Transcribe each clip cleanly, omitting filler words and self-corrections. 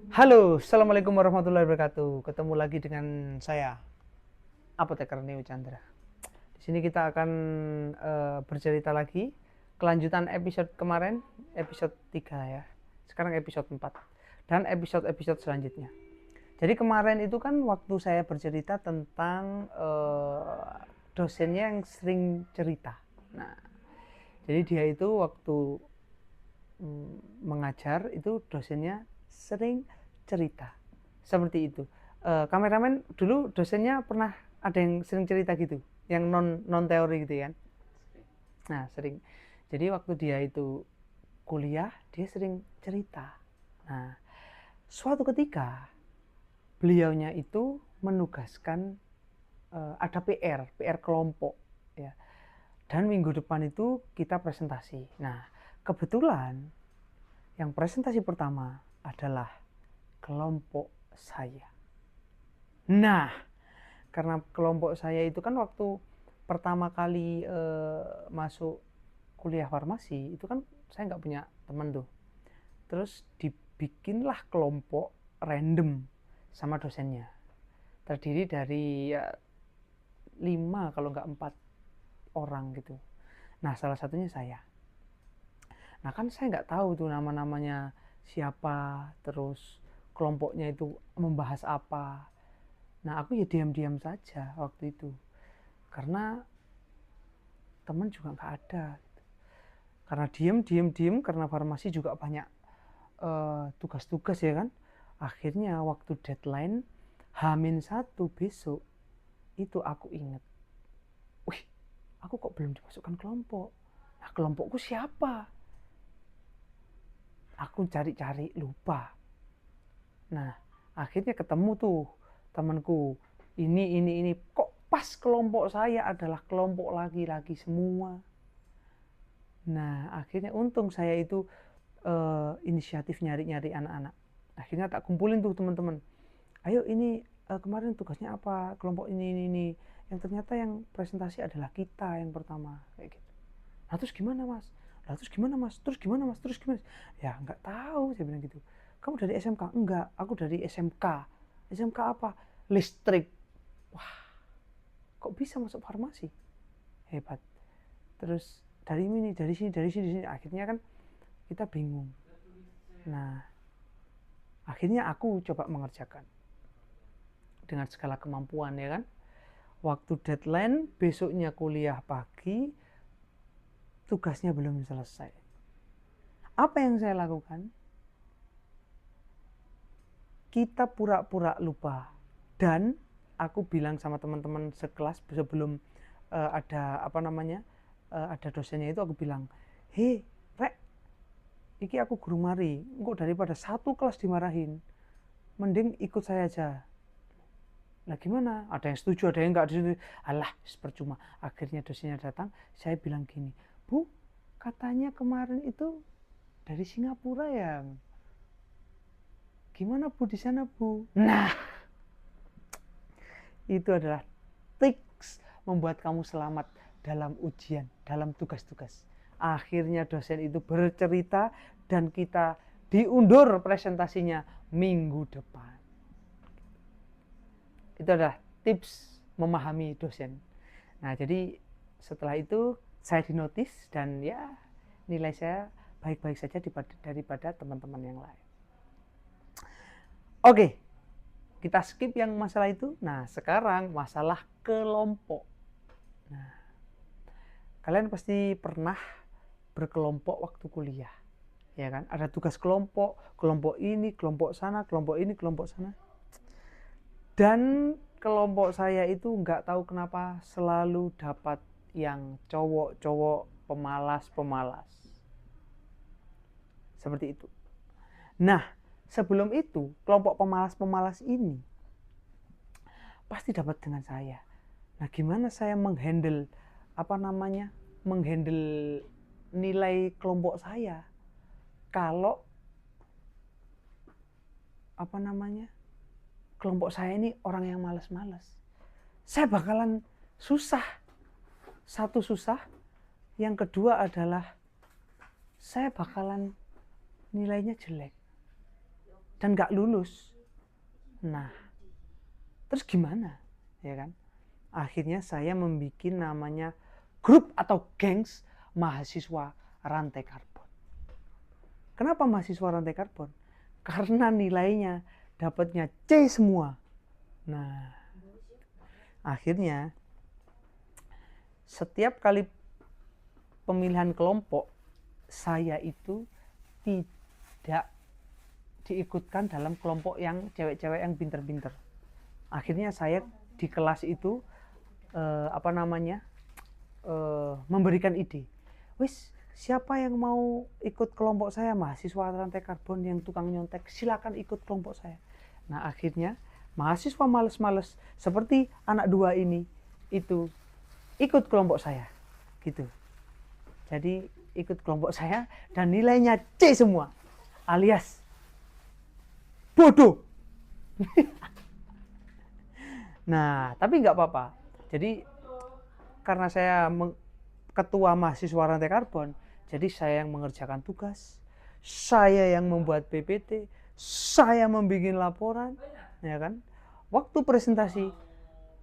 Halo, assalamualaikum warahmatullahi wabarakatuh. Ketemu lagi dengan saya, Apoteker Neo Chandra. Di sini kita akan bercerita lagi, kelanjutan episode kemarin, episode 3 ya. Sekarang episode 4 dan episode-episode selanjutnya. Jadi kemarin itu kan waktu saya bercerita tentang dosennya yang sering cerita. Nah, jadi dia itu waktu mengajar itu dosennya sering cerita seperti itu. Kameramen dulu dosennya pernah ada yang sering cerita gitu, yang non teori gitu kan. Nah sering. Jadi waktu dia itu kuliah dia sering cerita. Nah suatu ketika beliaunya itu menugaskan ada PR kelompok ya. Dan minggu depan itu kita presentasi. Nah kebetulan yang presentasi pertama adalah kelompok saya. Nah, karena kelompok saya itu kan waktu pertama kali masuk kuliah farmasi, itu kan saya nggak punya teman tuh. Terus dibikinlah kelompok random sama dosennya. Terdiri dari ya, 5 kalau nggak 4 orang gitu. Nah, salah satunya saya. Nah, kan saya nggak tahu tuh nama-namanya siapa, terus kelompoknya itu membahas apa. Nah, aku ya diam-diam saja waktu itu. Karena teman juga nggak ada. Karena diem, karena farmasi juga banyak tugas-tugas ya kan. Akhirnya waktu deadline H-1 besok itu aku inget, wih, aku kok belum dimasukkan kelompok. Nah, kelompokku siapa? Aku cari-cari lupa. Nah, akhirnya ketemu tuh temanku. Ini kok pas kelompok saya adalah kelompok laki-laki semua. Nah, akhirnya untung saya itu inisiatif nyari-nyari anak-anak. Akhirnya tak kumpulin tuh teman-teman. Ayo ini kemarin tugasnya apa? Kelompok ini. Yang ternyata yang presentasi adalah kita yang pertama kayak gitu. Nah, terus gimana, Mas? Lah terus gimana, Mas? Terus gimana, Mas? Terus gimana? Ya, nggak tahu, saya bilang gitu. Kamu dari SMK? Enggak, aku dari SMK. SMK apa? Listrik. Wah, kok bisa masuk farmasi? Hebat. Terus dari sini. Akhirnya kan kita bingung. Nah, akhirnya aku coba mengerjakan dengan segala kemampuan ya kan. Waktu deadline besoknya kuliah pagi, tugasnya belum selesai. Apa yang saya lakukan? Kita pura-pura lupa. Dan aku bilang sama teman-teman sekelas sebelum ada apa namanya, ada dosennya itu, aku bilang, hei Rek, iki aku guru mari, engkau daripada satu kelas dimarahin, mending ikut saya aja. Nah gimana? Ada yang setuju, ada yang enggak setuju. Alah, percuma. Akhirnya dosennya datang, saya bilang gini, Bu, katanya kemarin itu dari Singapura ya. Gimana Bu di sana Bu? Nah, itu adalah tips membuat kamu selamat dalam ujian, dalam tugas-tugas. Akhirnya dosen itu bercerita dan kita diundur presentasinya minggu depan. Itu adalah tips memahami dosen. Nah, jadi setelah itu saya dinotis dan ya nilai saya baik-baik saja daripada teman-teman yang lain. Oke, kita skip yang masalah itu. Nah, sekarang masalah kelompok. Nah, kalian pasti pernah berkelompok waktu kuliah. Ya kan? Ada tugas kelompok, kelompok ini, kelompok sana, kelompok ini, kelompok sana. Dan kelompok saya itu nggak tahu kenapa selalu dapat yang cowok-cowok pemalas-pemalas. Seperti itu. Nah, sebelum itu, kelompok pemalas-pemalas ini pasti dapat dengan saya. Nah, gimana saya menghandle apa namanya? Menghandle nilai kelompok saya kalau apa namanya? Kelompok saya ini orang yang malas-malas. Saya bakalan susah. Satu susah, yang kedua adalah saya bakalan nilainya jelek. dan nggak lulus. Nah, terus gimana? Ya kan? Akhirnya saya membuat namanya grup atau gengs mahasiswa rantai karbon. Kenapa mahasiswa rantai karbon? Karena nilainya dapatnya C semua. Nah, akhirnya setiap kali pemilihan kelompok, saya itu tidak diikutkan dalam kelompok yang cewek-cewek yang pinter-pinter. Akhirnya saya di kelas itu memberikan ide. Wis, siapa yang mau ikut kelompok saya, mahasiswa rantai karbon yang tukang nyontek, silakan ikut kelompok saya. Nah, akhirnya mahasiswa males-males seperti anak dua ini itu ikut kelompok saya gitu. Jadi ikut kelompok saya dan nilainya C semua, alias bodoh. Nah, tapi nggak apa-apa. Jadi karena saya ketua mahasiswa rantai karbon, jadi saya yang mengerjakan tugas, saya yang membuat PPT, saya membuat laporan, ya kan? Waktu presentasi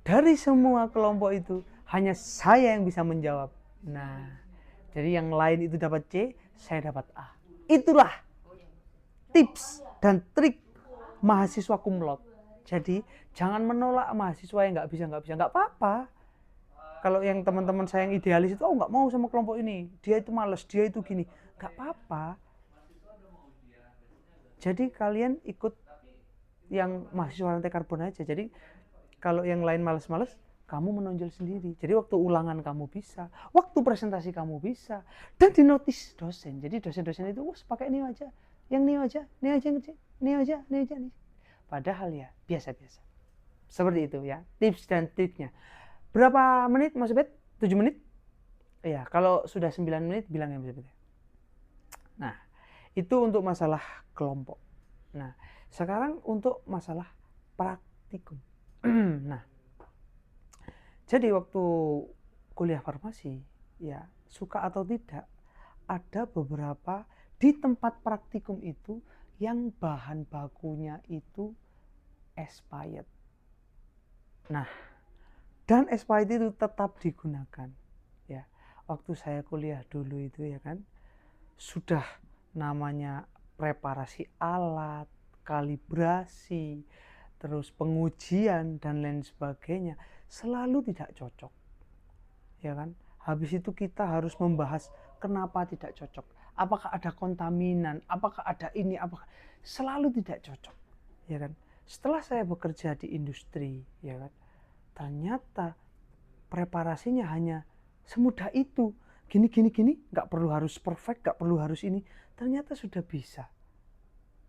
dari semua kelompok itu hanya saya yang bisa menjawab. Nah, jadi yang lain itu dapat C, saya dapat A. Itulah tips dan trik mahasiswa kumlot. Jadi jangan menolak mahasiswa yang nggak bisa, nggak apa-apa. Kalau yang teman-teman saya yang idealis itu, oh nggak mau sama kelompok ini, dia itu males, dia itu gini, nggak apa-apa. Jadi kalian ikut yang mahasiswa rantai karbon aja. Jadi kalau yang lain males-males, kamu menonjol sendiri. Jadi waktu ulangan kamu bisa, waktu presentasi kamu bisa, dan dinotis dosen. Jadi dosen-dosen itu, pakai ini aja, yang ini aja, ini aja, ini aja, ini aja, ini. Padahal ya biasa-biasa. Seperti itu ya, tips dan triknya. Berapa menit Mas Bet? 7 menit? Iya, kalau sudah 9 menit bilang ya Mas Bet. Nah, itu untuk masalah kelompok. Nah, sekarang untuk masalah praktikum. Nah, jadi waktu kuliah farmasi, ya suka atau tidak, ada beberapa di tempat praktikum itu yang bahan bakunya itu expired. Nah, dan expired itu tetap digunakan. Ya, waktu saya kuliah dulu itu ya kan, sudah namanya preparasi alat, kalibrasi, terus pengujian dan lain sebagainya, selalu tidak cocok. Ya kan? Habis itu kita harus membahas kenapa tidak cocok. Apakah ada kontaminan, apakah ada ini, apakah selalu tidak cocok. Ya kan? Setelah saya bekerja di industri, ya kan? Ternyata preparasinya hanya semudah itu. Gini, nggak perlu harus perfect, nggak perlu harus ini. Ternyata sudah bisa.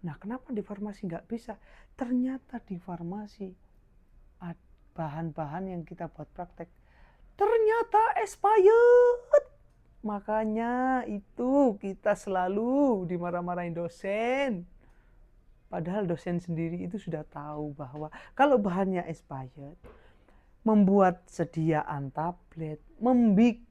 Nah, kenapa di farmasi nggak bisa? Ternyata di farmasi bahan-bahan yang kita buat praktek ternyata expired. Makanya itu kita selalu dimarah-marahin dosen. Padahal dosen sendiri itu sudah tahu bahwa kalau bahannya expired, membuat sediaan tablet, membuat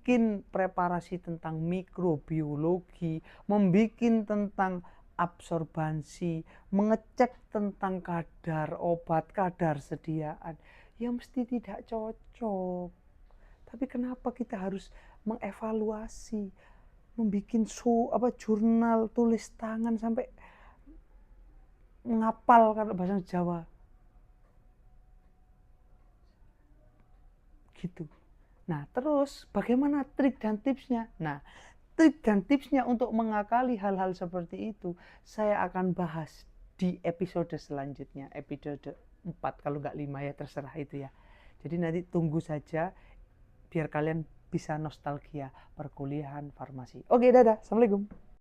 preparasi tentang mikrobiologi, membuat tentang absorbansi, mengecek tentang kadar obat, kadar sediaan, ya mesti tidak cocok. Tapi kenapa kita harus mengevaluasi, membuat jurnal tulis tangan sampai menghafal kalau bahasa Jawa gitu. Nah, terus bagaimana trik dan tipsnya? Nah, trik dan tipsnya untuk mengakali hal-hal seperti itu saya akan bahas di episode selanjutnya, episode 4 kalau nggak 5 ya, terserah itu ya. Jadi nanti tunggu saja biar kalian bisa nostalgia perkuliahan farmasi. Oke, dadah. Assalamualaikum.